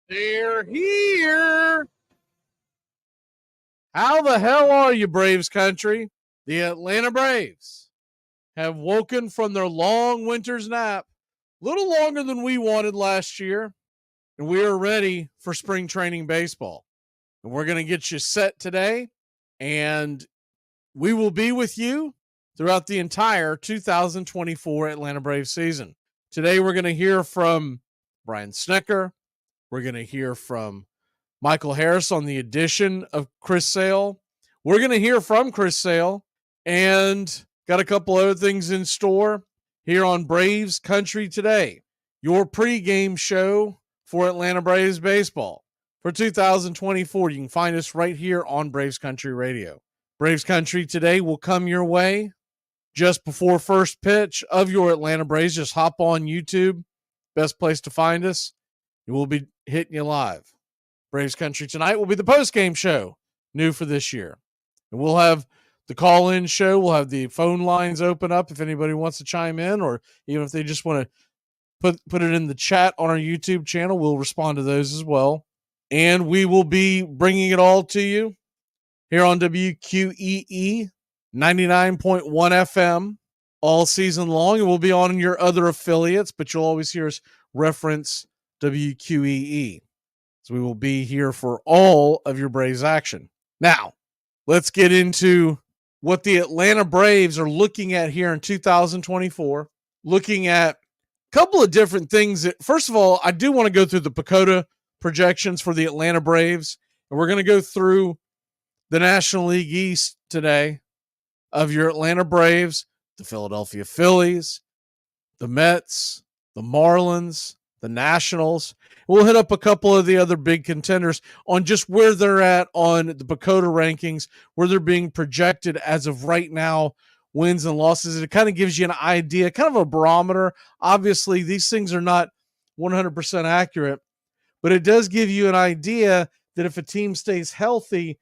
They're here. How the hell are you, Braves country? The Atlanta Braves have woken from their long winter's nap, a little longer than we wanted last year, and we are ready for spring training baseball. And we're going to get you set today, and we will be with you throughout the entire 2024 Atlanta Braves season. Today, we're going to hear from Brian Snecker. We're going to hear from Michael Harris on the addition of Chris Sale. We're going to hear from Chris Sale and got a couple other things in store here on Braves Country Today, your pregame show for Atlanta Braves baseball for 2024. You can find us right here on Braves Country Radio. Braves Country Today will come your way just before first pitch of your Atlanta Braves. Just hop on YouTube, best place to find us. We'll be hitting you live. Braves Country Tonight will be the postgame show, new for this year. And we'll have the call-in show. We'll have the phone lines open up if anybody wants to chime in, or even if they just want to put it in the chat on our YouTube channel, we'll respond to those as well. And we will be bringing it all to you here on WQEE 99.1 FM all season long. And we'll be on your other affiliates, but you'll always hear us reference WQEE. So we will be here for all of your Braves action. Now, let's get into what the Atlanta Braves are looking at here in 2024. Looking at a couple of different things. First of all, I do want to go through the PECOTA projections for the Atlanta Braves. And we're going to go through the National League East today of your Atlanta Braves, the Philadelphia Phillies, the Mets, the Marlins, the Nationals. We'll hit up a couple of the other big contenders on just where they're at on the PECOTA rankings, where they're being projected as of right now, wins and losses. It kind of gives you an idea, kind of a barometer. Obviously, these things are not 100% accurate, but it does give you an idea that if a team stays healthy,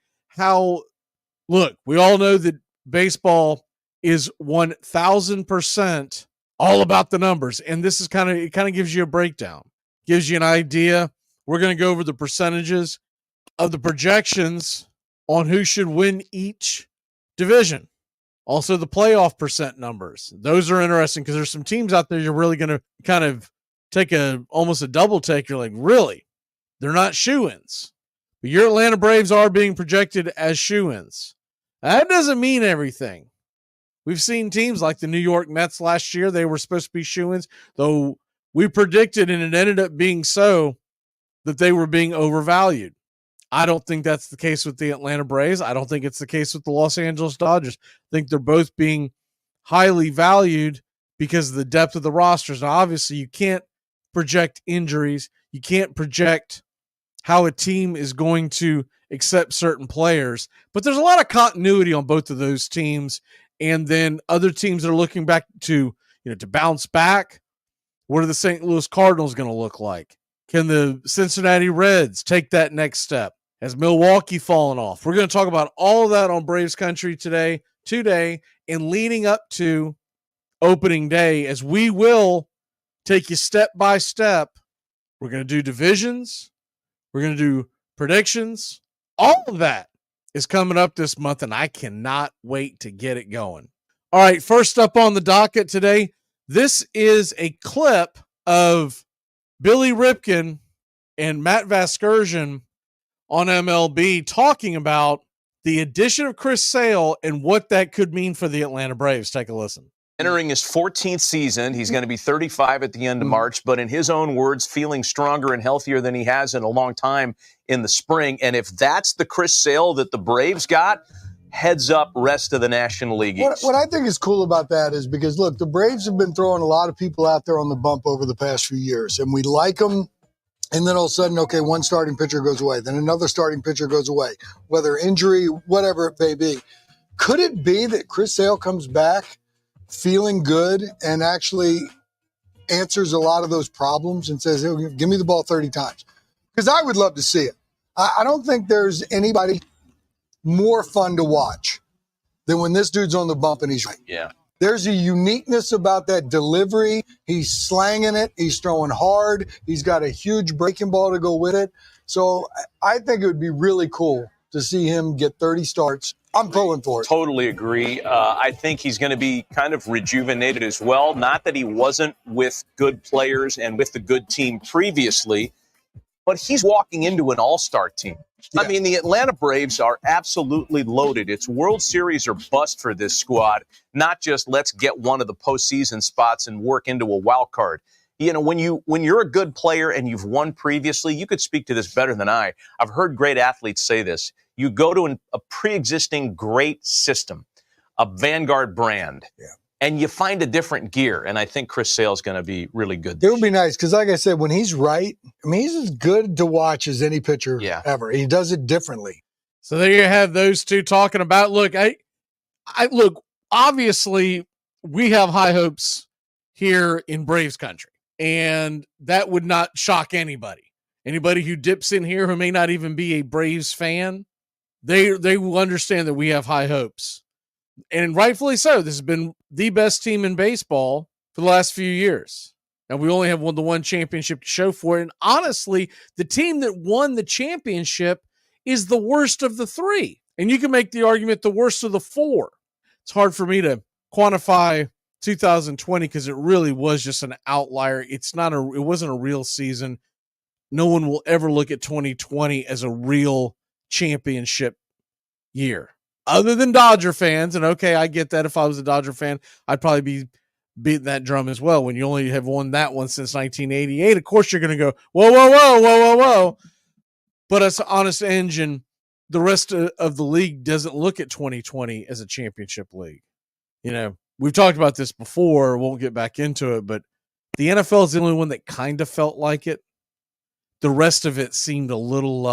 look, we all know that baseball is 1,000% all about the numbers. And this is it kind of gives you a breakdown, gives you an idea. We're going to go over the percentages of the projections on who should win each division. Also the playoff percent numbers. Those are interesting because there's some teams out there you're really going to kind of take almost a double take. You're like, really? They're not shoo-ins. But your Atlanta Braves are being projected as shoo-ins. That doesn't mean everything. We've seen teams like the New York Mets last year. They were supposed to be shoo-ins, though we predicted, and it ended up being so, that they were being overvalued. I don't think that's the case with the Atlanta Braves. I don't think it's the case with the Los Angeles Dodgers. I think they're both being highly valued because of the depth of the rosters. Now, obviously, you can't project injuries. You can't project how a team is going to accept certain players. But there's a lot of continuity on both of those teams. And then other teams that are looking back to bounce back. What are the St. Louis Cardinals going to look like? Can the Cincinnati Reds take that next step? Has Milwaukee fallen off? We're going to talk about all of that on Braves Country today, and leading up to opening day, as we will take you step by step. We're going to do divisions. We're going to do predictions. All of that is coming up this month, and I cannot wait to get it going. All right, first up on the docket today, this is a clip of Billy Ripken and Matt Vasgersian on MLB talking about the addition of Chris Sale and what that could mean for the Atlanta Braves. Take a listen. Entering his 14th season, he's going to be 35 at the end of March, but in his own words, feeling stronger and healthier than he has in a long time in the spring. And if that's the Chris Sale that the Braves got, heads up rest of the National League East. What I think is cool about that is because, look, the Braves have been throwing a lot of people out there on the bump over the past few years, and we like them. And then all of a sudden, okay, one starting pitcher goes away. Then another starting pitcher goes away, whether injury, whatever it may be. Could it be that Chris Sale comes back feeling good and actually answers a lot of those problems and says, hey, give me the ball 30 times? Because I would love to see it. I don't think there's anybody more fun to watch than when this dude's on the bump and he's right. Yeah. There's a uniqueness about that delivery. He's slanging it. He's throwing hard. He's got a huge breaking ball to go with it. So I think it would be really cool to see him get 30 starts. I'm pulling for it. Totally agree. I think he's going to be kind of rejuvenated as well. Not that he wasn't with good players and with the good team previously, but he's walking into an all-star team. Yeah. I mean, the Atlanta Braves are absolutely loaded. It's World Series or bust for this squad, not just let's get one of the postseason spots and work into a wild card. You know, when you're a good player and you've won previously, you could speak to this better than I. I've heard great athletes say this. You go to a pre-existing great system. a Vanguard brand. Yeah. And you find a different gear. And I think Chris Sale's going to be really good. It would be nice because, like I said, when he's right, I mean, he's as good to watch as any pitcher ever. He does it differently. So there you have those two talking about. Look, I look. Obviously, we have high hopes here in Braves country, and that would not shock anybody. Anybody who dips in here who may not even be a Braves fan, they will understand that we have high hopes. And rightfully so. This has been the best team in baseball for the last few years. And we only have won the one championship to show for it. And honestly, the team that won the championship is the worst of the three. And you can make the argument the worst of the four. It's hard for me to quantify 2020 because it really was just an outlier. It wasn't a real season. No one will ever look at 2020 as a real championship year. Other than Dodger fans, and okay, I get that. If I was a Dodger fan, I'd probably be beating that drum as well. When you only have won that one since 1988, of course you're going to go, whoa, whoa, whoa, whoa, whoa, whoa. But as an honest engine, the rest of the league doesn't look at 2020 as a championship league. You know, we've talked about this before. Won't get back into it, but the NFL is the only one that kind of felt like it. The rest of it seemed a little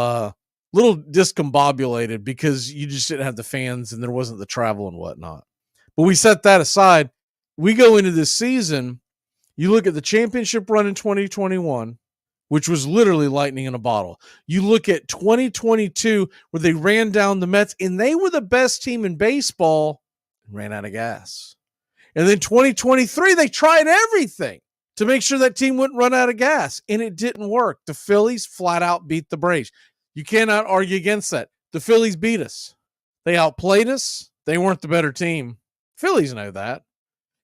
discombobulated because you just didn't have the fans and there wasn't the travel and whatnot. But we set that aside. We go into this season. You look at the championship run in 2021, which was literally lightning in a bottle. You look at 2022 where they ran down the Mets and they were the best team in baseball and ran out of gas. And then 2023, they tried everything to make sure that team wouldn't run out of gas, and it didn't work. The Phillies flat out beat the Braves. You cannot argue against that. The Phillies beat us. They outplayed us. They weren't the better team. Phillies know that.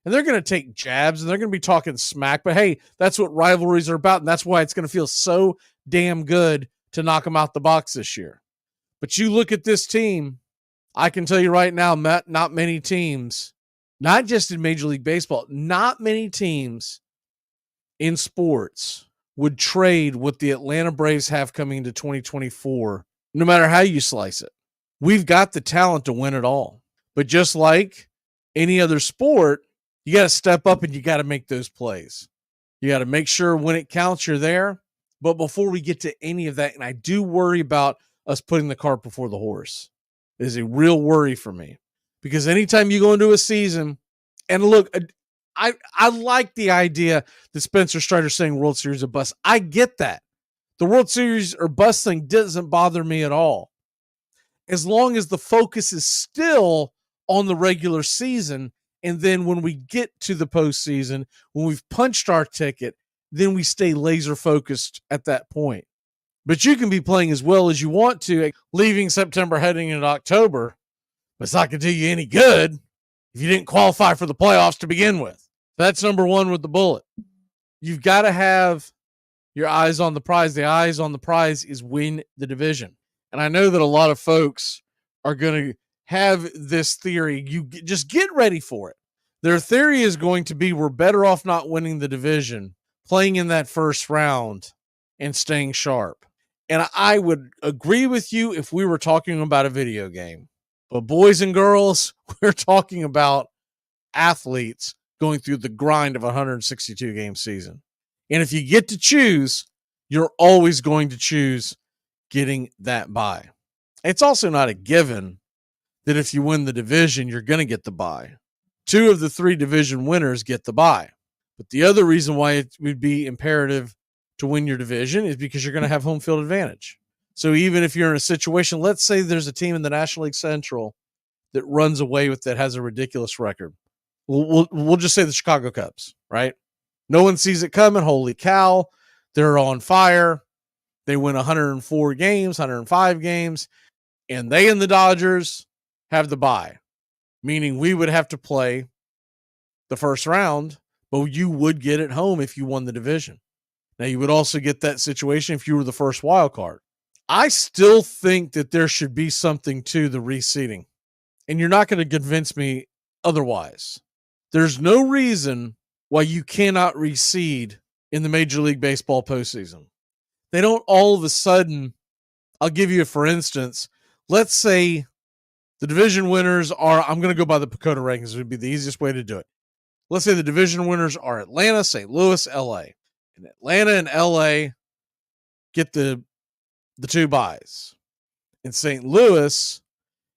And they're going to take jabs, and they're going to be talking smack. But, hey, that's what rivalries are about, and that's why it's going to feel so damn good to knock them out the box this year. But you look at this team, I can tell you right now, not many teams, not just in Major League Baseball, not many teams in sports would trade what the Atlanta Braves have coming into 2024, no matter how you slice it. We've got the talent to win it all. But just like any other sport, you got to step up and you got to make those plays. You got to make sure when it counts, you're there. But before we get to any of that, and I do worry about us putting the cart before the horse, it is a real worry for me. Because anytime you go into a season, and look, I like the idea that Spencer Strider's saying World Series a bust. I get that. The World Series or bust thing doesn't bother me at all. As long as the focus is still on the regular season, and then when we get to the postseason, when we've punched our ticket, then we stay laser focused at that point. But you can be playing as well as you want to, leaving September, heading into October. But it's not going to do you any good if you didn't qualify for the playoffs to begin with. That's number one with the bullet. You've got to have your eyes on the prize. The eyes on the prize is win the division. And I know that a lot of folks are going to have this theory. You just get ready for it. Their theory is going to be we're better off not winning the division, playing in that first round and staying sharp. And I would agree with you if we were talking about a video game. But boys and girls, we're talking about athletes going through the grind of a 162-game season. And if you get to choose, you're always going to choose getting that bye. It's also not a given that if you win the division, you're going to get the bye. 2 of the 3 division winners get the bye. But the other reason why it would be imperative to win your division is because you're going to have home field advantage. So even if you're in a situation, let's say there's a team in the National League Central that runs away with that has a ridiculous record. We'll just say the Chicago Cubs, right? No one sees it coming. Holy cow. They're on fire. They win 104 games, 105 games, and they and the Dodgers have the bye, meaning we would have to play the first round, but you would get it home if you won the division. Now, you would also get that situation if you were the first wild card. I still think that there should be something to the reseeding, and you're not going to convince me otherwise. There's no reason why you cannot reseed in the Major League Baseball postseason. They don't all of a sudden, I'll give you a for instance, let's say The division winners are, I'm going to go by the Pacoda rankings. It would be the easiest way to do it. Let's say the division winners are Atlanta, St. Louis, LA. And Atlanta and LA get the two byes. And St. Louis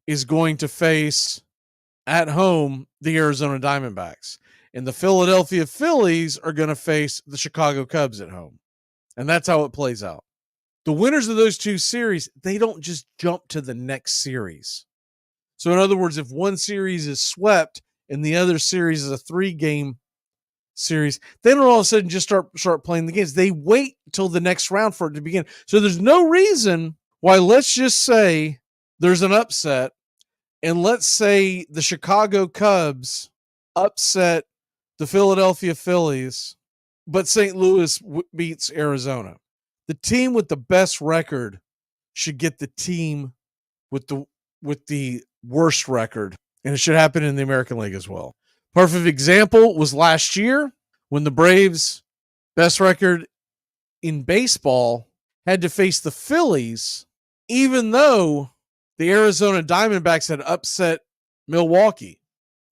is going to face at home the Arizona Diamondbacks. And the Philadelphia Phillies are going to face the Chicago Cubs at home. And that's how it plays out. The winners of those two series, they don't just jump to the next series. So in other words, if one series is swept and the other series is a 3-game series, they don't all of a sudden just start playing the games. They wait till the next round for it to begin. So there's no reason why, let's just say there's an upset, and let's say the Chicago Cubs upset the Philadelphia Phillies, but St. Louis beats Arizona. The team with the best record should get the team with the worst record, and it should happen in the American League as well. Perfect example was last year when the Braves, best record in baseball, had to face the Phillies, even though the Arizona Diamondbacks had upset Milwaukee.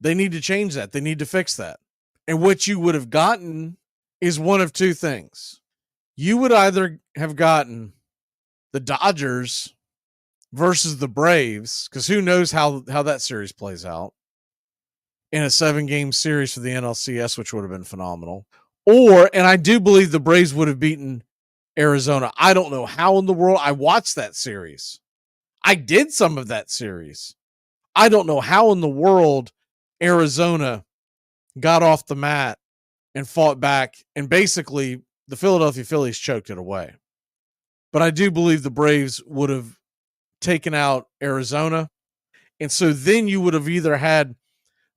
They need to change that. They need to fix that. And what you would have gotten is one of two things. You would either have gotten the Dodgers versus the Braves, because who knows how that series plays out, in a 7-game series for the NLCS, which would have been phenomenal. Or, and I do believe the Braves would have beaten Arizona. I don't know how in the world. I watched that series. I did some of that series. I don't know how in the world Arizona got off the mat and fought back, and basically the Philadelphia Phillies choked it away. But I do believe the Braves would have taken out Arizona. And so then you would have either had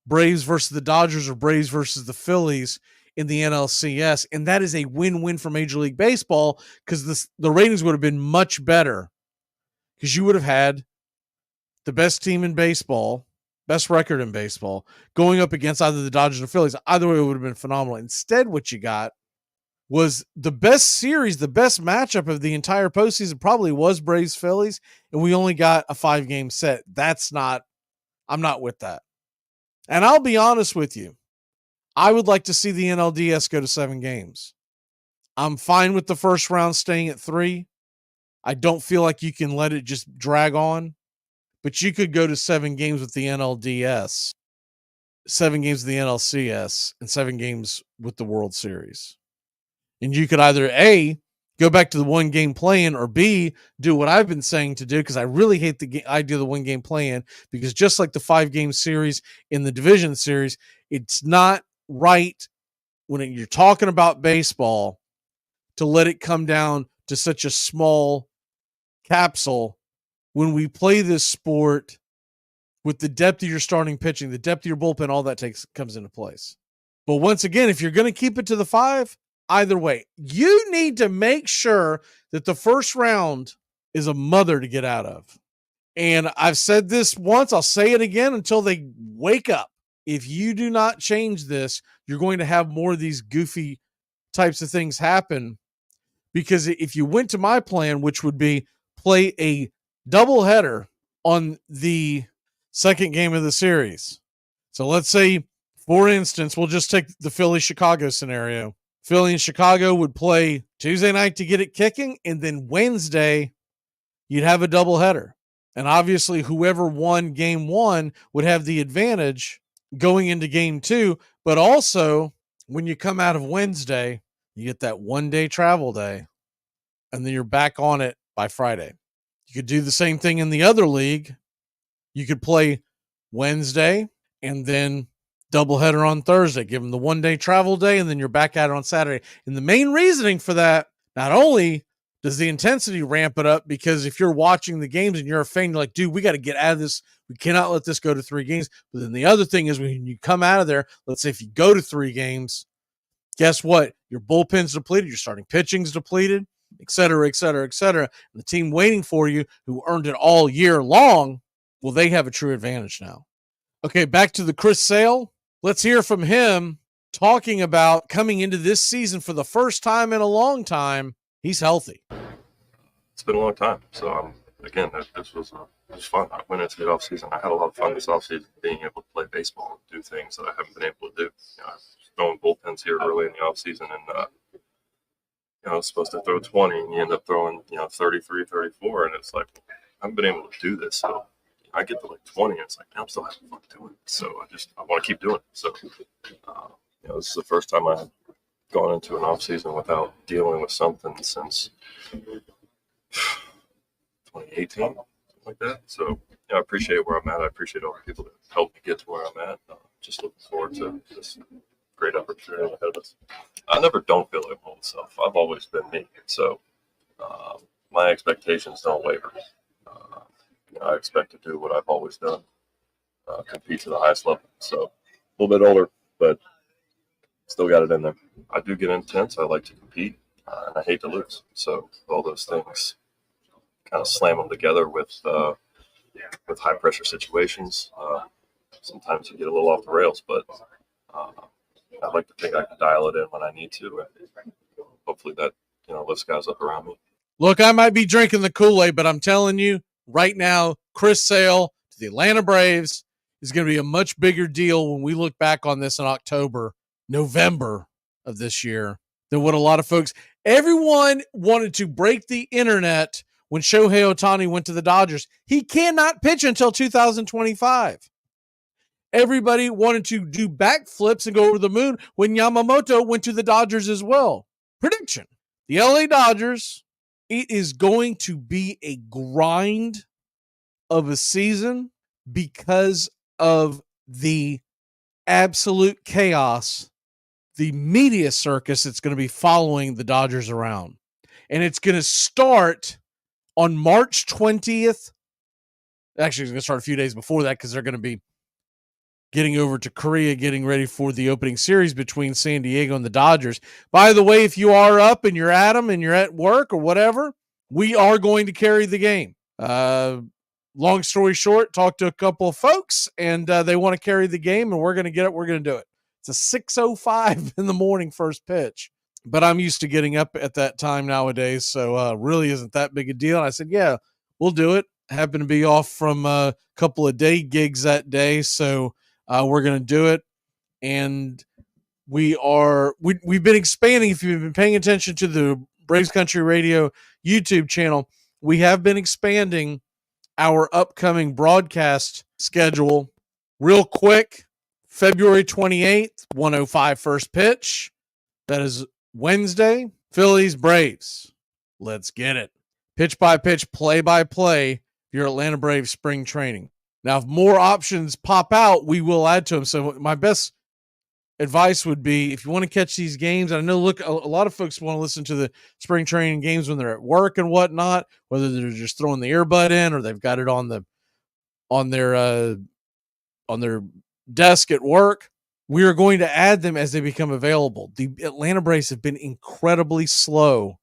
Braves versus the Dodgers or Braves versus the Phillies in the NLCS. And that is a win-win for Major League Baseball, because the ratings would have been much better, because you would have had the best team in baseball, best record in baseball, going up against either the Dodgers or Phillies. Either way, it would have been phenomenal. Instead, what you got was the best series, the best matchup of the entire postseason probably was Braves-Phillies, and we only got a 5-game set. I'm not with that. And I'll be honest with you, I would like to see the NLDS go to 7 games. I'm fine with the first round staying at 3. I don't feel like you can let it just drag on, but you could go to 7 games with the NLDS, 7 games with the NLCS, and 7 games with the World Series. And you could either A, go back to the 1-game play-in, or B, do what I've been saying to do, because I really hate the idea of the 1-game play-in, because just like the 5-game series in the division series, it's not right when you're talking about baseball to let it come down to such a small capsule when we play this sport with the depth of your starting pitching, the depth of your bullpen, all that comes into place. But once again, if you're going to keep it to the 5, either way, you need to make sure that the first round is a mother to get out of. And I've said this once, I'll say it again until they wake up. If you do not change this, you're going to have more of these goofy types of things happen. Because if you went to my plan, which would be play a doubleheader on the second game of the series. So let's say, for instance, we'll just take the Philly-Chicago scenario. Philly and Chicago would play Tuesday night to get it kicking, and then Wednesday, you'd have a doubleheader. And obviously, whoever won game 1 would have the advantage going into game 2. But also, when you come out of Wednesday, you get that 1-day travel day, and then you're back on it by Friday. You could do the same thing in the other league. You could play Wednesday and then doubleheader on Thursday, give them the 1-day travel day, and then you're back at it on Saturday. And the main reasoning for that, not only does the intensity ramp it up, because if you're watching the games and you're a fan, you're like, dude, we got to get out of this. We cannot let this go to 3 games. But then the other thing is, when you come out of there, let's say if you go to 3 games, guess what? Your bullpen's depleted, your starting pitching's depleted, et cetera, et cetera, et cetera. And the team waiting for you, who earned it all year long, well, they have a true advantage now. Okay, back to the Chris Sale. Let's hear from him talking about coming into this season for the first time in a long time. He's healthy. It's been a long time. So, again, this was was fun. I went into the offseason. I had a lot of fun this offseason being able to play baseball and do things that I haven't been able to do. I was throwing bullpens here early in the offseason, and I was supposed to throw 20, and you end up throwing 33, 34, and it's like, I haven't been able to do this. So I get to like 20, and it's like, I'm still having fun doing it. So I want to keep doing it. So this is the first time I've gone into an offseason without dealing with something since 2018, something like that. So I appreciate where I'm at. I appreciate all the people that helped me get to where I'm at. Just looking forward to this great opportunity ahead of us. I never don't feel like my old self. I've always been me. So my expectations don't waver. I expect to do what I've always done, compete to the highest level. So a little bit older, but still got it in there. I do get intense. I like to compete, and I hate to lose. So all those things kind of slam them together with high pressure situations. Sometimes you get a little off the rails, but I like to think I can dial it in when I need to, and hopefully that lifts guys up around me. Look, I might be drinking the Kool-Aid, but I'm telling you right now, Chris Sale to the Atlanta Braves is going to be a much bigger deal when we look back on this in October, November of this year than what a lot of folks. Everyone wanted to break the internet when Shohei Ohtani went to the Dodgers. He cannot pitch until 2025. Everybody wanted to do backflips and go over the moon when Yamamoto went to the Dodgers as well. Prediction: the LA Dodgers, it is going to be a grind of a season because of the absolute chaos, the media circus that's going to be following the Dodgers around. And it's going to start on March 20th. Actually, it's going to start a few days before that because they're going to be getting over to Korea, getting ready for the opening series between San Diego and the Dodgers. By the way, if you are up and you're at them and you're at work or whatever, we are going to carry the game. Long story short, talked to a couple of folks, and they want to carry the game, and we're going to get it. We're going to do it. It's a 6:05 in the morning first pitch, but I'm used to getting up at that time nowadays, so really isn't that big a deal. And I said, yeah, we'll do it. Happen to be off from a couple of day gigs that day, so we're going to do it. And we've been expanding. If you've been paying attention to the Braves Country Radio YouTube channel, we have been expanding our upcoming broadcast schedule real quick. February 28th, 1:05 first pitch. That is Wednesday. Phillies, Braves. Let's get it. Pitch by pitch, play by play, your Atlanta Braves spring training. Now, if more options pop out, we will add to them. So my best advice would be, if you want to catch these games, and I know, look, a lot of folks want to listen to the spring training games when they're at work and whatnot, whether they're just throwing the earbud in or they've got it on their desk at work. We are going to add them as they become available. The Atlanta Braves have been incredibly slow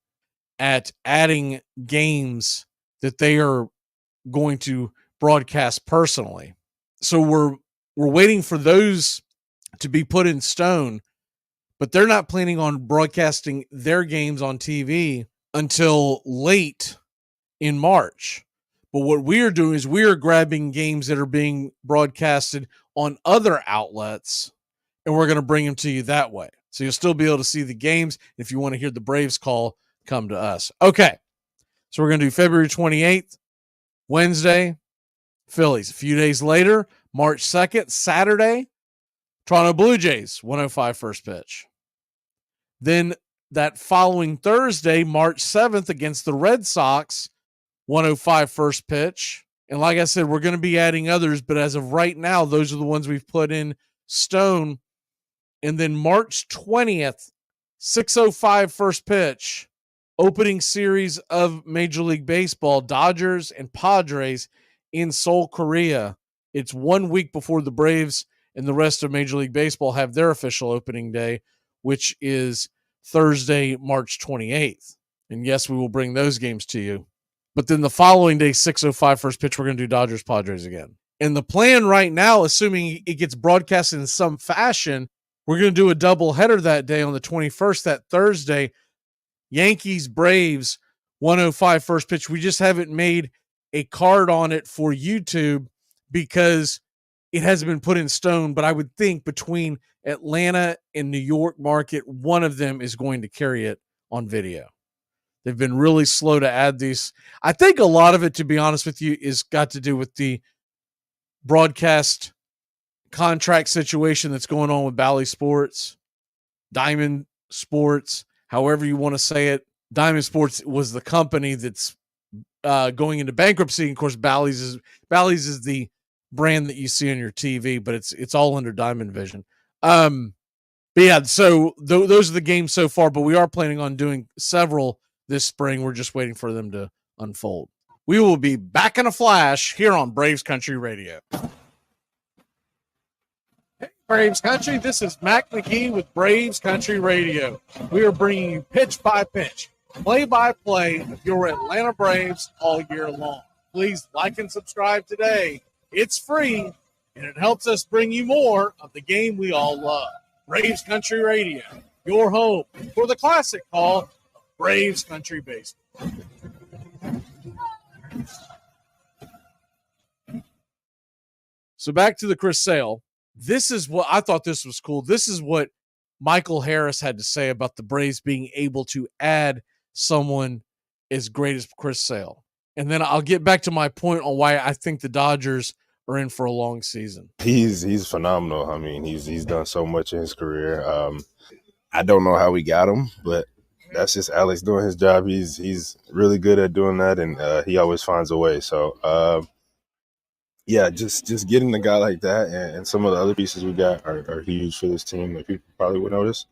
at adding games that they are going to broadcast personally. So we're waiting for those to be put in stone, but they're not planning on broadcasting their games on TV until late in March. But what we are doing is we are grabbing games that are being broadcasted on other outlets, and we're going to bring them to you that way. So you'll still be able to see the games. If you want to hear the Braves call, come to us. Okay, so we're going to do February 28th, Wednesday, Phillies. A few days later, March 2nd, Saturday, Toronto Blue Jays, 1:05 first pitch. Then that following Thursday, March 7th, against the Red Sox, 1:05 first pitch. And like I said, we're going to be adding others, but as of right now, those are the ones we've put in stone. And then March 20th, 6:05 first pitch, opening series of Major League Baseball, Dodgers and Padres in Seoul, Korea. It's 1 week before the Braves and the rest of Major League Baseball have their official opening day, which is Thursday, March 28th. And yes, we will bring those games to you. But then the following day, 6:05 first pitch, we're going to do Dodgers Padres again. And the plan right now, assuming it gets broadcast in some fashion, we're going to do a doubleheader that day on the 21st, that Thursday. Yankees Braves, 1:05 first pitch. We just haven't made a card on it for YouTube because it hasn't been put in stone, but I would think between Atlanta and New York market, one of them is going to carry it on video. They've been really slow to add these. I think a lot of it, to be honest with you, is got to do with the broadcast contract situation that's going on with Bally Sports, Diamond Sports, however you want to say it. Diamond Sports was the company that's going into bankruptcy. And of course, Bally's is the brand that you see on your TV, but it's all under Diamond Vision. But yeah, so those are the games so far, but we are planning on doing several this spring. We're just waiting for them to unfold. We will be back in a flash here on Braves Country Radio. Hey, Braves Country, this is Mac McGee with Braves Country Radio. We are bringing you pitch by pitch, play-by-play of your Atlanta Braves all year long. Please like and subscribe today. It's free, and it helps us bring you more of the game we all love. Braves Country Radio, your home for the classic call of Braves Country Baseball. So back to the Chris Sale. This is what I thought this was cool. This is what Michael Harris had to say about the Braves being able to add someone as great as Chris Sale. And then I'll get back to my point on why I think the Dodgers are in for a long season. He's phenomenal. I mean, he's done so much in his career. I don't know how we got him, but that's just Alex doing his job. He's really good at doing that, and he always finds a way. So, yeah, just getting a guy like that and some of the other pieces we got are huge for this team that people probably would notice.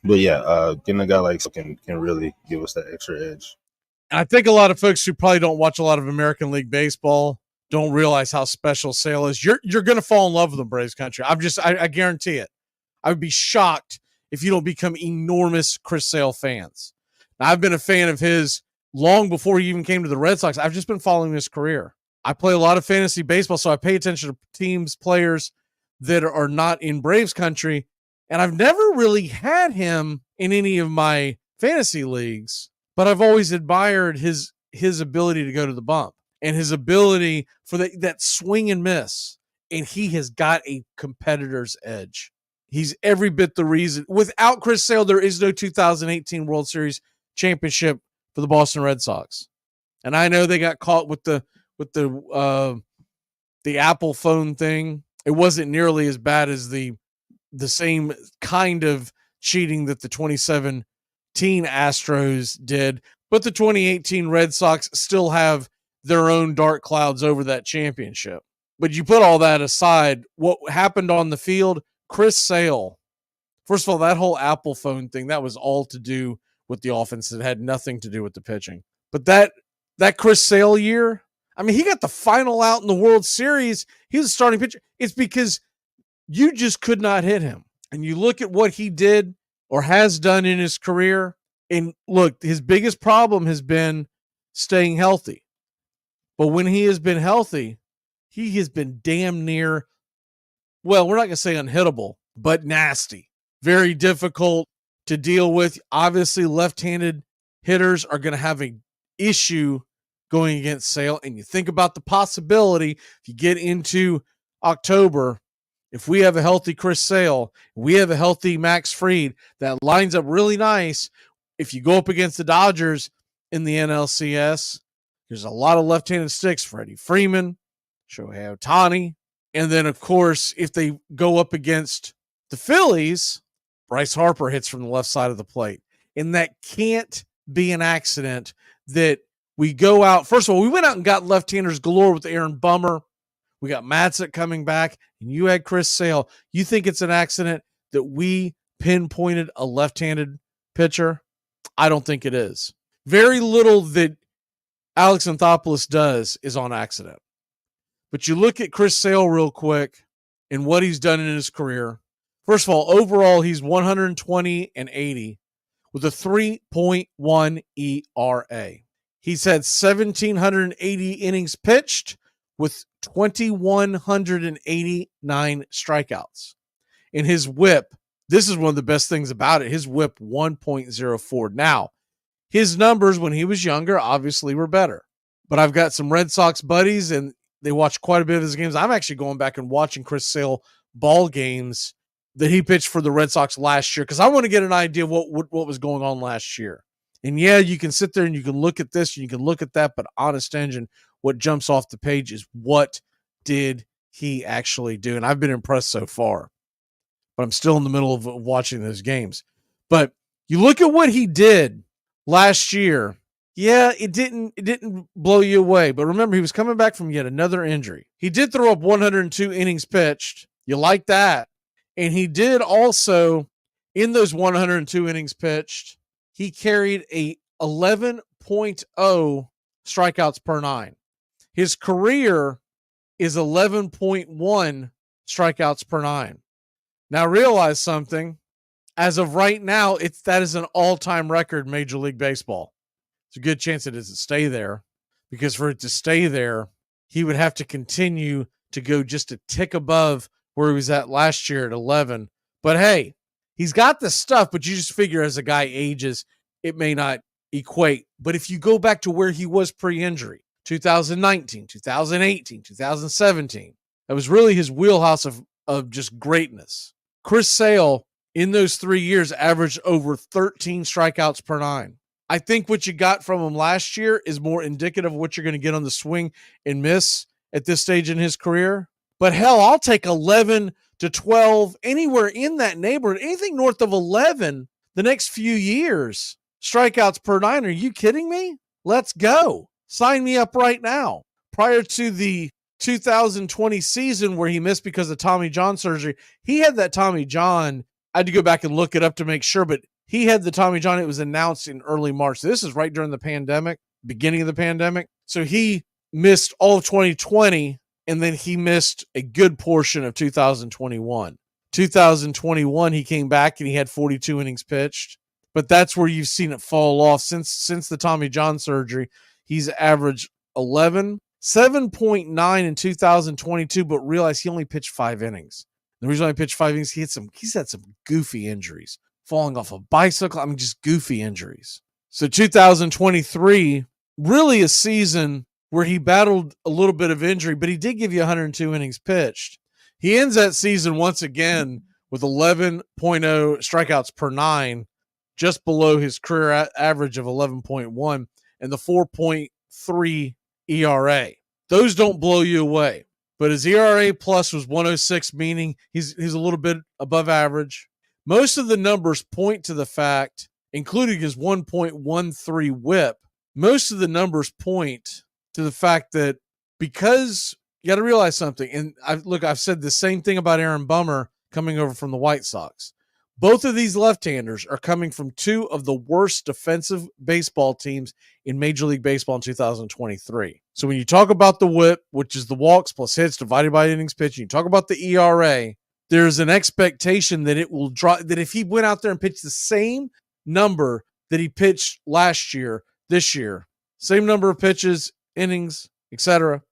But yeah, getting a guy like can really give us that extra edge. I think a lot of folks who probably don't watch a lot of American League Baseball don't realize how special Sale is. You're going to fall in love with the Braves Country. I guarantee it. I would be shocked if you don't become enormous Chris Sale fans. Now, I've been a fan of his long before he even came to the Red Sox. I've just been following his career. I play a lot of fantasy baseball, so I pay attention to teams, players that are not in Braves Country, and I've never really had him in any of my fantasy leagues, but I've always admired his ability to go to the bump and his ability for that swing and miss, and he has got a competitor's edge. He's every bit the reason. Without Chris Sale, there is no 2018 World Series championship for the Boston Red Sox. And I know they got caught with the Apple phone thing. It wasn't nearly as bad as the same kind of cheating that the 2017 Astros did, but the 2018 Red Sox still have their own dark clouds over that championship. But you put all that aside, what happened on the field, Chris Sale, first of all, that whole Apple phone thing, that was all to do with the offense. It had nothing to do with the pitching. But that Chris Sale year, I mean, he got the final out in the World Series. He was a starting pitcher. It's because you just could not hit him. And you look at what he did or has done in his career, and look, his biggest problem has been staying healthy. But when he has been healthy, he has been damn near, well, we're not going to say unhittable, but nasty. Very difficult to deal with. Obviously, left-handed hitters are going to have an issue going against Sale. And you think about the possibility, if you get into October, if we have a healthy Chris Sale, we have a healthy Max Fried, that lines up really nice. If you go up against the Dodgers in the NLCS, there's a lot of left-handed sticks, Freddie Freeman, Shohei Ohtani. And then, of course, if they go up against the Phillies, Bryce Harper hits from the left side of the plate. And that can't be an accident that we go out. First of all, we went out and got left-handers galore with Aaron Bummer. We got Matzik coming back, and you had Chris Sale. You think it's an accident that we pinpointed a left-handed pitcher? I don't think it is. Very little that Alex Anthopoulos does is on accident. But you look at Chris Sale real quick and what he's done in his career. First of all, overall, he's 120-80 with a 3.1 ERA. He's had 1,780 innings pitched with 2,189 strikeouts. In his whip, this is one of the best things about it, his whip 1.04. Now, his numbers when he was younger obviously were better. but I've got some Red Sox buddies, and they watch quite a bit of his games. I'm actually going back and watching Chris Sale ball games that he pitched for the Red Sox last year because I want to get an idea of what was going on last year. And yeah, you can sit there and you can look at this and you can look at that, but honest engine, what jumps off the page is what did he actually do? And I've been impressed so far, but I'm still in the middle of watching those games. But you look at what he did last year. Yeah, it didn't blow you away. But remember, he was coming back from yet another injury. He did throw up 102 innings pitched. You like that. And he did also, in those 102 innings pitched, he carried a 11.0 strikeouts per nine. His career is 11.1 strikeouts per nine. Now realize something. As of right now, that is an all-time record in Major League Baseball. It's a good chance it doesn't stay there, because for it to stay there, he would have to continue to go just a tick above where he was at last year at 11. But hey, he's got the stuff, but you just figure as a guy ages, it may not equate. But if you go back to where he was pre-injury, 2019, 2018, 2017, that was really his wheelhouse of just greatness. Chris Sale, in those 3 years, averaged over 13 strikeouts per nine. I think what you got from him last year is more indicative of what you're going to get on the swing and miss at this stage in his career. But hell, I'll take 11 to 12, anywhere in that neighborhood, anything north of 11 the next few years. Strikeouts per nine, are you kidding me? Let's go. Sign me up right now. Prior to the 2020 season where he missed because of Tommy John surgery, he had that Tommy John. I had to go back and look it up to make sure, but he had the Tommy John. It was announced in early March. So this is right during the pandemic, beginning of the pandemic. So he missed all of 2020, and then he missed a good portion of 2021. 2021, he came back and he had 42 innings pitched. But that's where you've seen it fall off since the Tommy John surgery. He's averaged 11, 7.9 in 2022, but realize he only pitched 5 innings. The reason I pitched 5 innings, he's had some goofy injuries, falling off a bicycle. Just goofy injuries. So 2023, really a season where he battled a little bit of injury, but he did give you 102 innings pitched. He ends that season once again with 11.0 strikeouts per nine, just below his career average of 11.1, and the 4.3 ERA. Those don't blow you away. But his ERA plus was 106, meaning he's a little bit above average. Most of the numbers point to the fact, including his 1.13 whip, most of the numbers point to the fact that, because you got to realize something, and I've said the same thing about Aaron Bummer coming over from the White Sox. Both of these left-handers are coming from two of the worst defensive baseball teams in Major League Baseball in 2023. So when you talk about the whip, which is the walks plus hits divided by innings pitched, you talk about the ERA, there's an expectation that it will drop, that if he went out there and pitched the same number that he pitched last year, this year, same number of pitches, innings, etc.,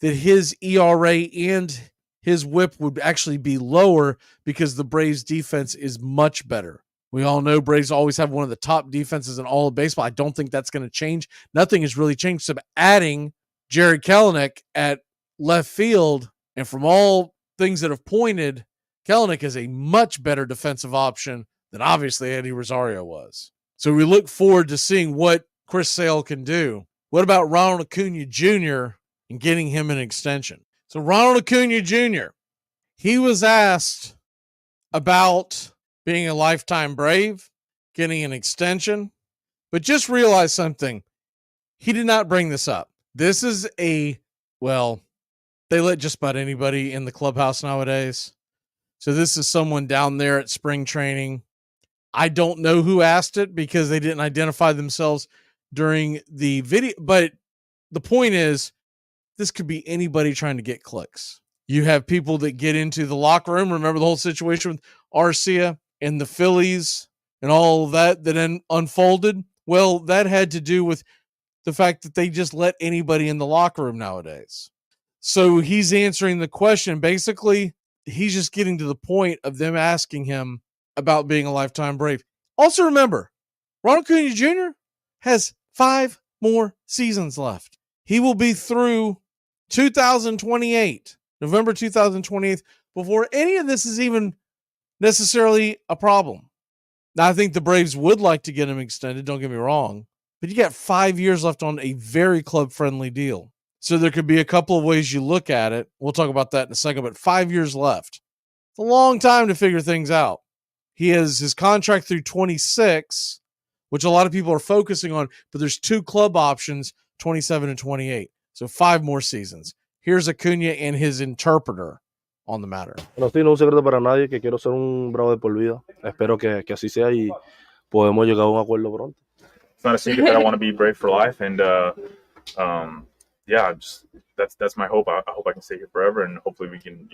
that his ERA and his whip would actually be lower because the Braves defense is much better. We all know Braves always have one of the top defenses in all of baseball. I don't think that's going to change. Nothing has really changed. So adding Jared Kelenic at left field, and from all things that have pointed, Kelenic is a much better defensive option than obviously Eddie Rosario was. So we look forward to seeing what Chris Sale can do. What about Ronald Acuna Jr. and getting him an extension? So Ronald Acuna Jr., he was asked about being a lifetime Brave, getting an extension, but just realize something. He did not bring this up. This is they let just about anybody in the clubhouse nowadays. So this is someone down there at spring training. I don't know who asked it because they didn't identify themselves during the video, but the point is, this could be anybody trying to get clicks. You have people that get into the locker room. Remember the whole situation with Arcia and the Phillies and all of that then unfolded? Well, that had to do with the fact that they just let anybody in the locker room nowadays. So he's answering the question. Basically, he's just getting to the point of them asking him about being a lifetime Brave. Also remember, Ronald Acuna Jr. has 5 more seasons left. He will be through 2028, November 2028, before any of this is even necessarily a problem. Now, I think the Braves would like to get him extended, don't get me wrong, but you got 5 years left on a very club-friendly deal. So there could be a couple of ways you look at it. We'll talk about that in a second, but 5 years left. It's a long time to figure things out. He has his contract through 26, which a lot of people are focusing on, but there's 2 club options, 27 and 28. So 5 more seasons. Here's Acuna and his interpreter on the matter. No estoy un secreto para nadie que quiero ser un Bravo de por vida. Espero que así sea y podemos llegar a un acuerdo pronto. It's not a secret that I want to be Brave for life, and yeah, just that's my hope. I hope I can stay here forever, and hopefully we can,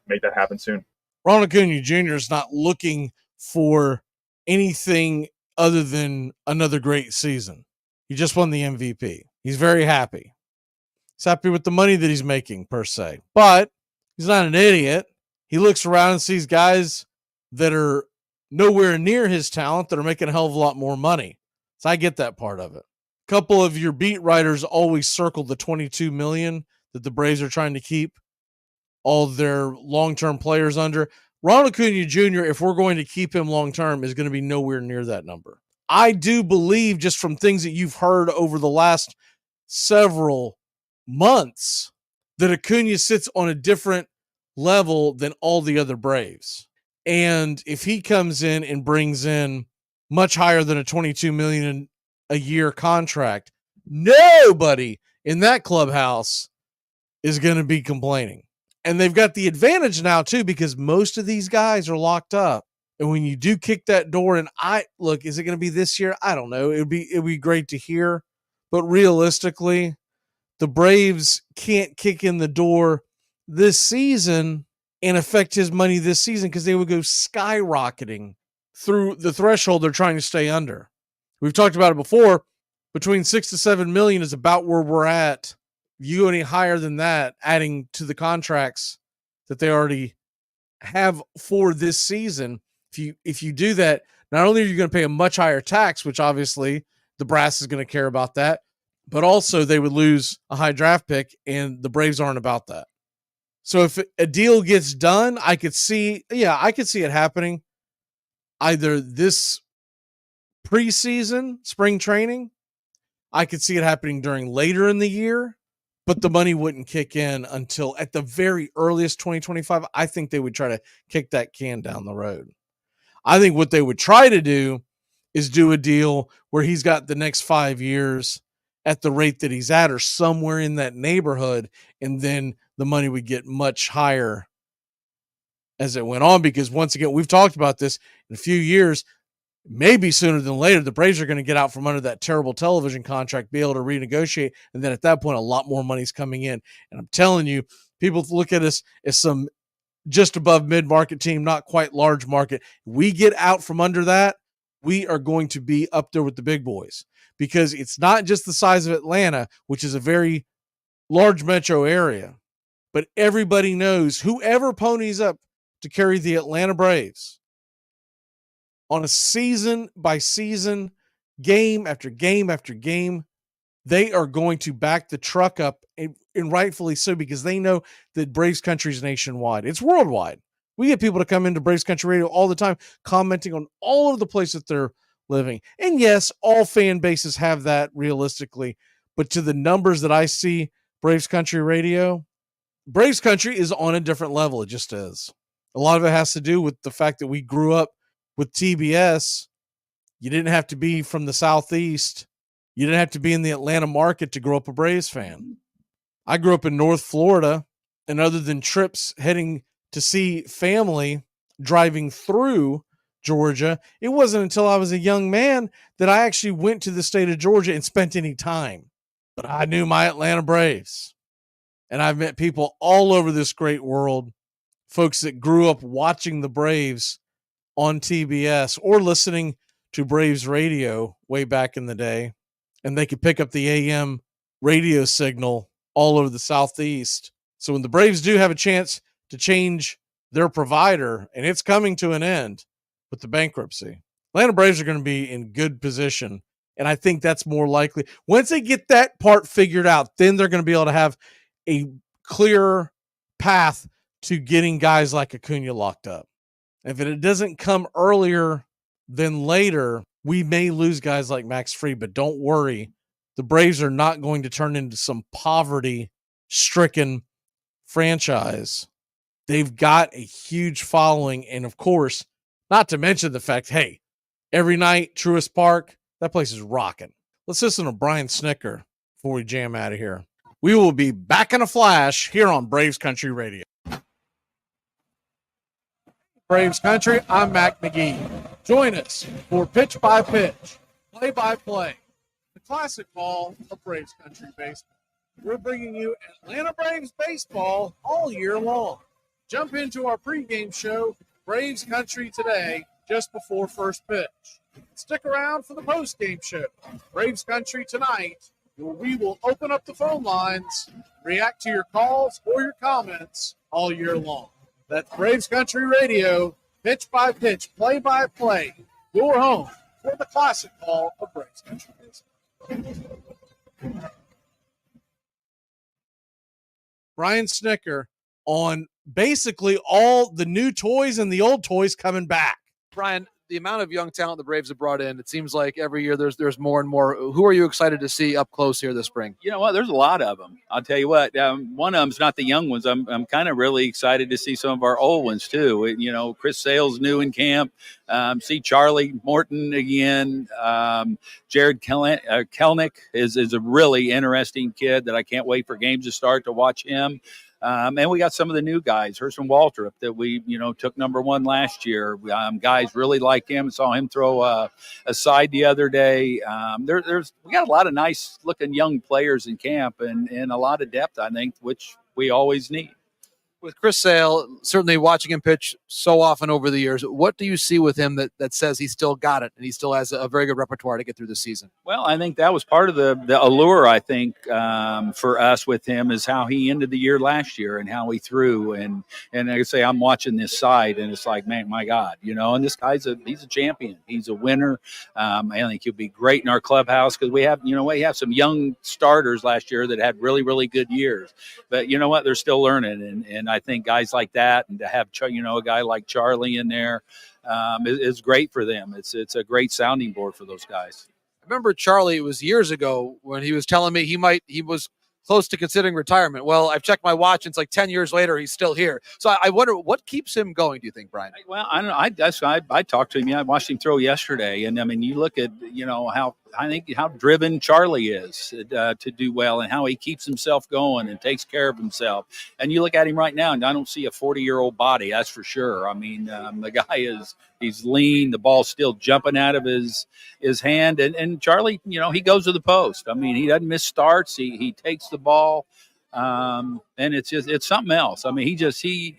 make that happen soon. Ronald Acuna Jr. is not looking for anything other than another great season. He just won the MVP. He's very happy. He's happy with the money that he's making, per se. But he's not an idiot. He looks around and sees guys that are nowhere near his talent that are making a hell of a lot more money. So I get that part of it. A couple of your beat writers always circle the $22 million that the Braves are trying to keep all their long-term players under. Ronald Acuna Jr., if we're going to keep him long-term, is going to be nowhere near that number. I do believe, just from things that you've heard over the last several months, that Acuna sits on a different level than all the other Braves. And if he comes in and brings in much higher than a $22 million a year contract, nobody in that clubhouse is going to be complaining. And they've got the advantage now too, because most of these guys are locked up. And when you do kick that door, and is it going to be this year? I don't know. It'd be great to hear, but realistically, the Braves can't kick in the door this season and affect his money this season, because they would go skyrocketing through the threshold they're trying to stay under. We've talked about it before. Between 6 to 7 million is about where we're at. If you go any higher than that, adding to the contracts that they already have for this season, if you do that, not only are you going to pay a much higher tax, which obviously the brass is going to care about that, but also they would lose a high draft pick, and the Braves aren't about that. So if a deal gets done, I could see it happening either this preseason, spring training. I could see it happening during later in the year, but the money wouldn't kick in until at the very earliest 2025. I think they would try to kick that can down the road. I think what they would try to do is do a deal where he's got the next 5 years at the rate that he's at, or somewhere in that neighborhood, and then the money would get much higher as it went on, because once again, we've talked about this, in a few years, maybe sooner than later, the Braves are going to get out from under that terrible television contract, be able to renegotiate, and then at that point, a lot more money's coming in. And I'm telling you, people look at us as some just above mid-market team, not quite large market. We get out from under that, we are going to be up there with the big boys, because it's not just the size of Atlanta, which is a very large metro area, but everybody knows whoever ponies up to carry the Atlanta Braves on a season-by-season, game after game after game, they are going to back the truck up, and rightfully so, because they know that Braves Country is nationwide. It's worldwide. We get people to come into Braves Country Radio all the time, commenting on all of the places that they're living. And yes, all fan bases have that realistically, but to the numbers that I see, Braves Country Radio, Braves Country is on a different level. It just is. A lot of it has to do with the fact that we grew up with TBS. You didn't have to be from the Southeast. You didn't have to be in the Atlanta market to grow up a Braves fan. I grew up in North Florida, and other than trips heading to see family driving through Georgia, it wasn't until I was a young man that I actually went to the state of Georgia and spent any time. But I knew my Atlanta Braves. And I've met people all over this great world, folks that grew up watching the Braves on TBS or listening to Braves radio way back in the day, and they could pick up the AM radio signal all over the Southeast. So when the Braves do have a chance to change their provider, and it's coming to an end with the bankruptcy, Atlanta Braves are going to be in good position. And I think that's more likely. Once they get that part figured out, then they're going to be able to have a clear path to getting guys like Acuna locked up. If it doesn't come earlier than later, we may lose guys like Max Fried, but don't worry. The Braves are not going to turn into some poverty-stricken franchise. They've got a huge following, and of course, not to mention the fact, hey, every night, Truist Park, that place is rocking. Let's listen to Brian Snicker before we jam out of here. We will be back in a flash here on Braves Country Radio. Braves Country, I'm Mac McGee. Join us for Pitch by Pitch, Play by Play, the classic ball of Braves Country baseball. We're bringing you Atlanta Braves baseball all year long. Jump into our pregame show, Braves Country Today, just before first pitch. Stick around for the postgame show, Braves Country Tonight, where we will open up the phone lines, react to your calls or your comments all year long. That's Braves Country Radio, pitch by pitch, play by play, your home for the classic ball of Braves Country baseball. Brian Snicker on basically all the new toys and the old toys coming back. Brian, the amount of young talent the Braves have brought in, it seems like every year there's more and more. Who are you excited to see up close here this spring? You know what? There's a lot of them. I'll tell you what. One of them's not the young ones. I'm kind of really excited to see some of our old ones too. You know, Chris Sale's new in camp. See Charlie Morton again. Jared Kelnick is a really interesting kid that I can't wait for games to start to watch him. And we got some of the new guys, Herson Waltrip, that we, took number one last year. Guys really like him. Saw him throw a side the other day. We got a lot of nice looking young players in camp and a lot of depth, I think, which we always need. With Chris Sale, certainly watching him pitch so often over the years, what do you see with him that says he's still got it and he still has a very good repertoire to get through the season? Well, I think that was part of the allure, I think, for us with him is how he ended the year last year and how he threw. And like I say, I'm watching this side and it's like, man, my God, and this guy's he's a champion. He's a winner. I think he'll be great in our clubhouse because we have some young starters last year that had really, really good years. But you know what? They're still learning. And I think guys like that and to have, a guy like Charlie in there is great for them. It's a great sounding board for those guys. I remember Charlie, it was years ago when he was telling me he was close to considering retirement. Well, I've checked my watch and it's like 10 years later, he's still here. So I wonder what keeps him going, do you think, Brian? Well, I don't know. I talked to him. I watched him throw yesterday. And I mean, you look at, how driven Charlie is to do well and how he keeps himself going and takes care of himself. And you look at him right now and I don't see a 40-year-old body. That's for sure. I mean, the guy he's lean. The ball's still jumping out of his hand. And Charlie, he goes to the post. I mean, he doesn't miss starts. He takes the ball. And it's something else. I mean,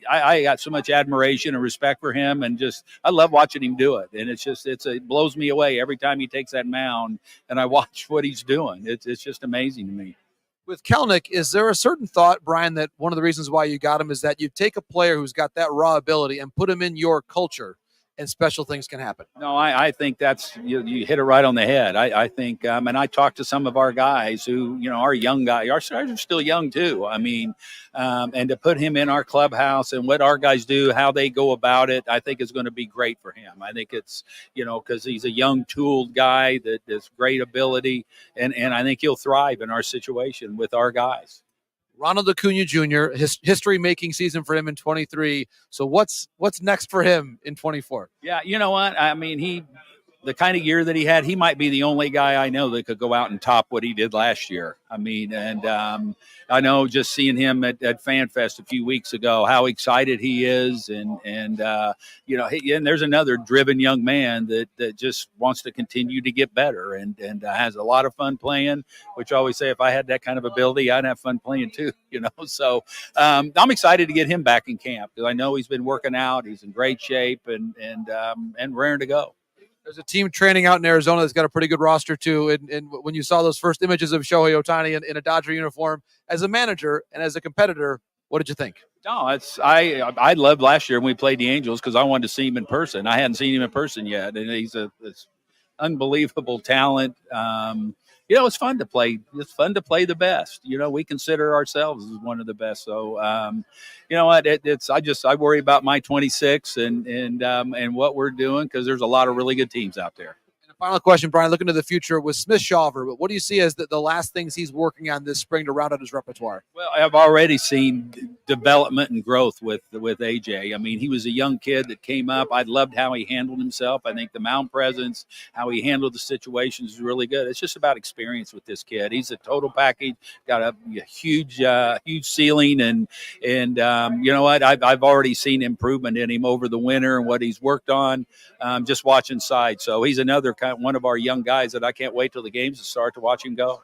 I got so much admiration and respect for him and I love watching him do it. And it blows me away every time he takes that mound and I watch what he's doing. It's just amazing to me. With Kelnick, is there a certain thought, Brian, that one of the reasons why you got him is that you take a player who's got that raw ability and put him in your culture and special things can happen? No, I think that's, you hit it right on the head. I think, and I talked to some of our guys who, our young guys, our stars are still young too. I mean, and to put him in our clubhouse and what our guys do, how they go about it, I think is going to be great for him. I think it's, because he's a young tooled guy that has great ability and I think he'll thrive in our situation with our guys. Ronald Acuna Jr., history-making season for him in 23. So what's next for him in 24? Yeah, you know what? I mean, the kind of year that he had, he might be the only guy I know that could go out and top what he did last year. I mean, and I know just seeing him at FanFest a few weeks ago, how excited he is. And there's another driven young man that just wants to continue to get better and has a lot of fun playing, which I always say, if I had that kind of ability, I'd have fun playing too, So I'm excited to get him back in camp because I know he's been working out. He's in great shape and raring to go. There's a team training out in Arizona that's got a pretty good roster too. And when you saw those first images of Shohei Ohtani in a Dodger uniform, as a manager and as a competitor, what did you think? No, I loved last year when we played the Angels because I wanted to see him in person. I hadn't seen him in person yet, and he's unbelievable talent. It's fun to play. It's fun to play the best. We consider ourselves as one of the best. So, you know what? I worry about my 26 and what we're doing, because there's a lot of really good teams out there. Final question, Brian, looking to the future with Smith Shawver, but what do you see as the last things he's working on this spring to round out his repertoire? Well, I've already seen development and growth with AJ. I mean, he was a young kid that came up. I loved how he handled himself. I think the mound presence, how he handled the situations is really good. It's just about experience with this kid. He's a total package, got a huge ceiling, and you know what? I've already seen improvement in him over the winter and what he's worked on, just watching side. So he's another one of our young guys that I can't wait till the games to start to watch him go.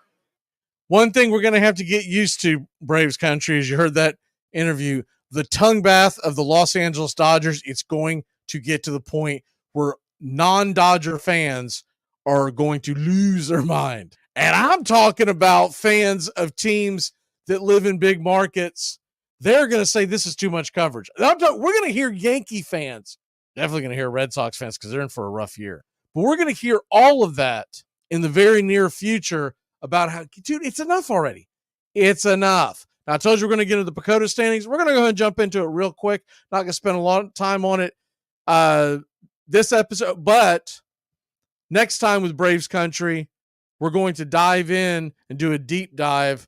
One thing we're going to have to get used to, Braves country, as you heard that interview, the tongue bath of the Los Angeles Dodgers, it's going to get to the point where non-Dodger fans are going to lose their mind. And I'm talking about fans of teams that live in big markets. They're going to say this is too much coverage. We're going to hear Yankee fans, definitely going to hear Red Sox fans because they're in for a rough year. But we're going to hear all of that in the very near future about how, dude, it's enough already. It's enough. Now, I told you we're going to get into the PECOTA standings. We're going to go ahead and jump into it real quick. Not going to spend a lot of time on it this episode, but next time with Braves Country, we're going to dive in and do a deep dive.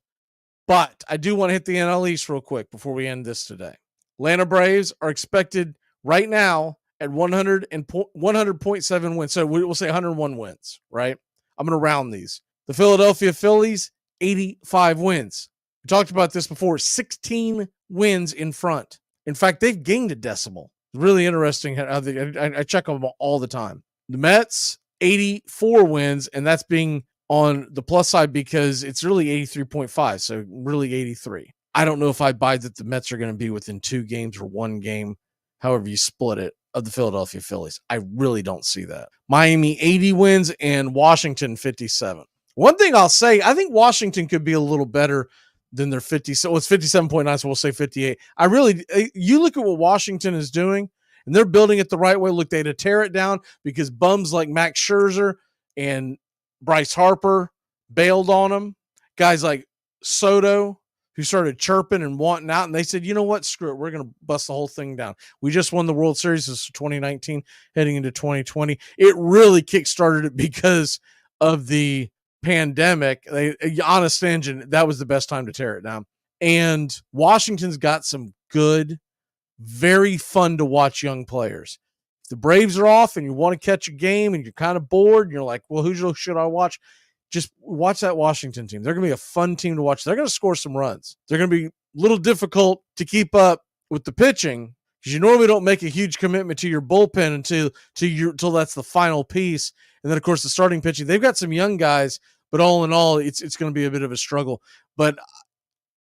But I do want to hit the NL East real quick before we end this today. Atlanta Braves are expected right now at 100.7 wins. So we'll say 101 wins, right? I'm going to round these. The Philadelphia Phillies, 85 wins. We talked about this before, 16 wins in front. In fact, they've gained a decimal. It's really interesting how I check them all the time. The Mets, 84 wins, and that's being on the plus side because it's really 83.5, so really 83. I don't know if I buy that the Mets are going to be within 2 games or 1 game, however you split it, of the Philadelphia Phillies. I really don't see that. Miami, 80 wins, and Washington, 57. One thing I'll say, I think Washington could be a little better than their 50. So it's 57.9, so we'll say 58. You look at what Washington is doing, and they're building it the right way. Look, they had to tear it down because bums like Max Scherzer and Bryce Harper bailed on them. Guys like Soto, who started chirping and wanting out, and they said, you know what, screw it, we're going to bust the whole thing down. We just won the World Series. This is 2019, heading into 2020. It really kickstarted it because of the pandemic. Honest engine, that was the best time to tear it down. And Washington's got some good, very fun to watch young players. If the Braves are off and you want to catch a game and you're kind of bored and you're like, well, who should I watch? Just watch that Washington team. They're going to be a fun team to watch. They're going to score some runs. They're going to be a little difficult to keep up with the pitching because you normally don't make a huge commitment to your bullpen until that's the final piece. And then, of course, the starting pitching. They've got some young guys, but all in all, it's going to be a bit of a struggle. But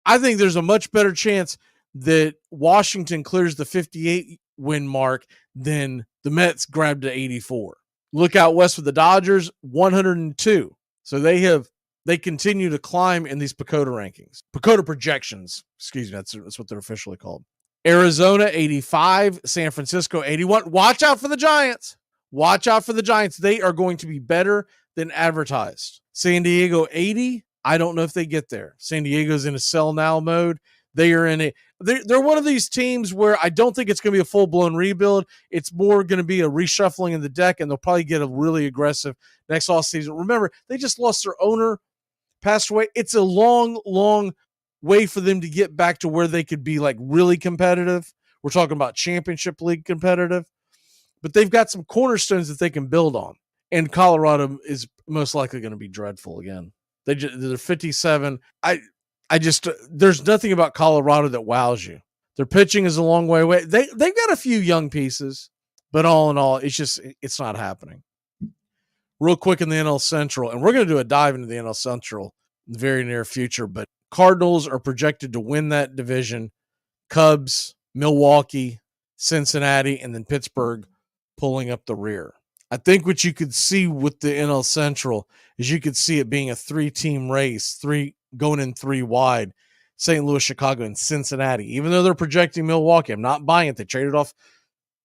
I think there's a much better chance that Washington clears the 58 win mark than the Mets grabbed to 84. Look out west for the Dodgers, 102. So they continue to climb in these PECOTA rankings. PECOTA projections, excuse me, that's what they're officially called. Arizona, 85. San Francisco, 81. Watch out for the Giants. Watch out for the Giants. They are going to be better than advertised. San Diego, 80. I don't know if they get there. San Diego's in a sell now mode. They're one of these teams where I don't think it's going to be a full-blown rebuild. It's more going to be a reshuffling in the deck, and they'll probably get a really aggressive next offseason. Remember, they just lost their owner, passed away. It's a long, long way for them to get back to where they could be like really competitive. We're talking about championship league competitive. But they've got some cornerstones that they can build on. And Colorado is most likely going to be dreadful again. They're 57. There's nothing about Colorado that wows you. Their pitching is a long way away. They've got a few young pieces, but all in all, it's not happening. Real quick in the NL Central, and we're going to do a dive into the NL Central in the very near future, but Cardinals are projected to win that division. Cubs, Milwaukee, Cincinnati, and then Pittsburgh pulling up the rear. I think what you could see with the NL Central is you could see it being a 3-team race, going in 3 wide, St. Louis, Chicago, and Cincinnati. Even though they're projecting Milwaukee, I'm not buying it. They traded off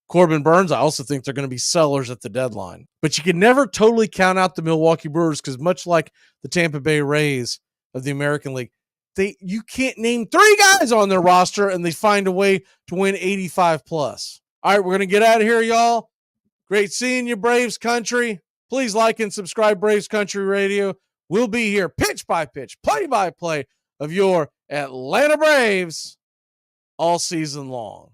Corbin Burns, I also think they're going to be sellers at the deadline. But you can never totally count out the Milwaukee Brewers because much like the Tampa Bay Rays of the American League, you can't name 3 guys on their roster and they find a way to win 85 plus. All right, we're going to get out of here, y'all. Great seeing you, Braves country. Please like and subscribe Braves Country Radio. We'll be here pitch by pitch, play by play of your Atlanta Braves all season long.